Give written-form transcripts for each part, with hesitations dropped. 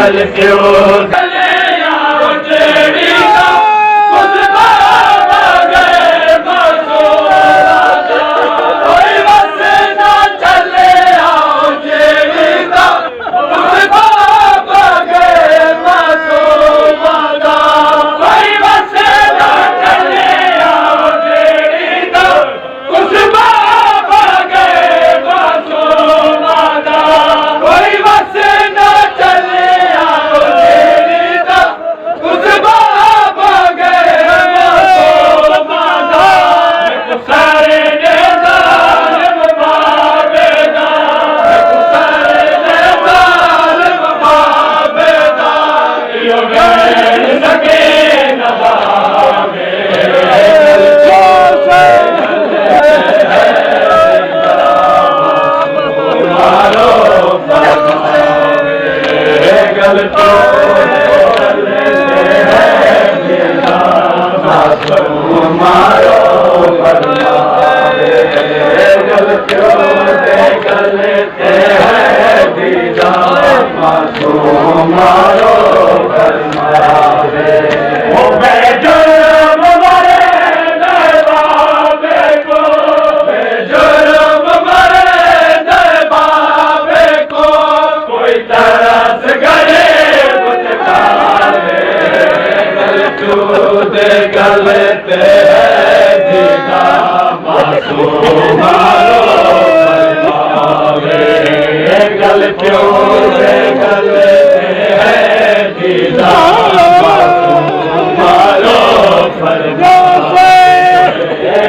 गल क्यों गले आओ जेड़ी का कुछ बाबा गए बसो कोई बस ना चले आओ जेड़ी का कुछ बाबा गए बसो मादा कोई बस ना चले आओ जेड़ी का कुछ बाबा गए बसो मादा कोई बस ना चले आओ जेड़ी का कुछ बाबा गए बसो मादा सारे ने जालिम बाबेदा सारे ने जालिम बाबेदा यो गए सके नवाबे मारो गल तो मारो गल क्यों गलते हैं दीदा मासूम मारो वो बेजुर्म मरे दरबाबे को बेजुर्म मरे दरबाबे को कोई तरस गए कुछ काले गलते गलते हैं दीदा मासूम मारो गल क्यों गलते हैं दीदा मासूम मारो गल क्यों गलते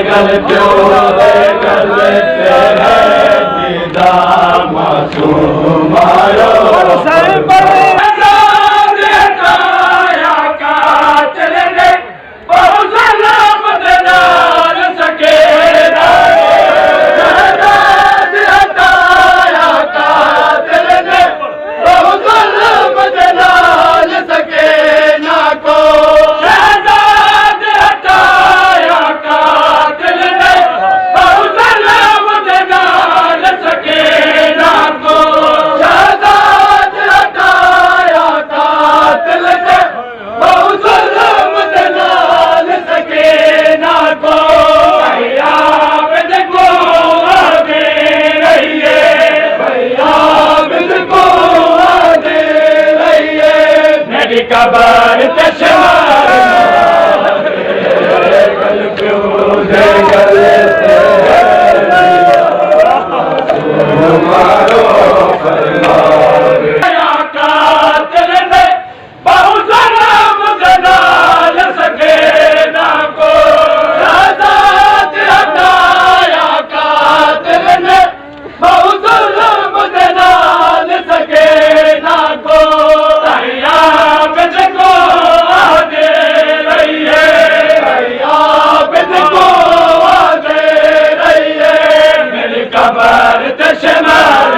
गल क्यों गलते हैं दीदा मासूम मारो कबर तशवार गल क्यों गलते मारो कातिल ने बहुत सलाम जनाल सके ना को आजाद हटाया कातिल ने बहुत सलाम जनाल सके ना को कबर तशमार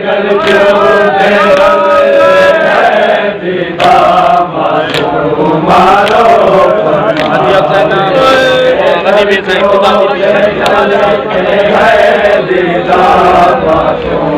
गल क्यों दीदा मासूम मारो दीदा मासूम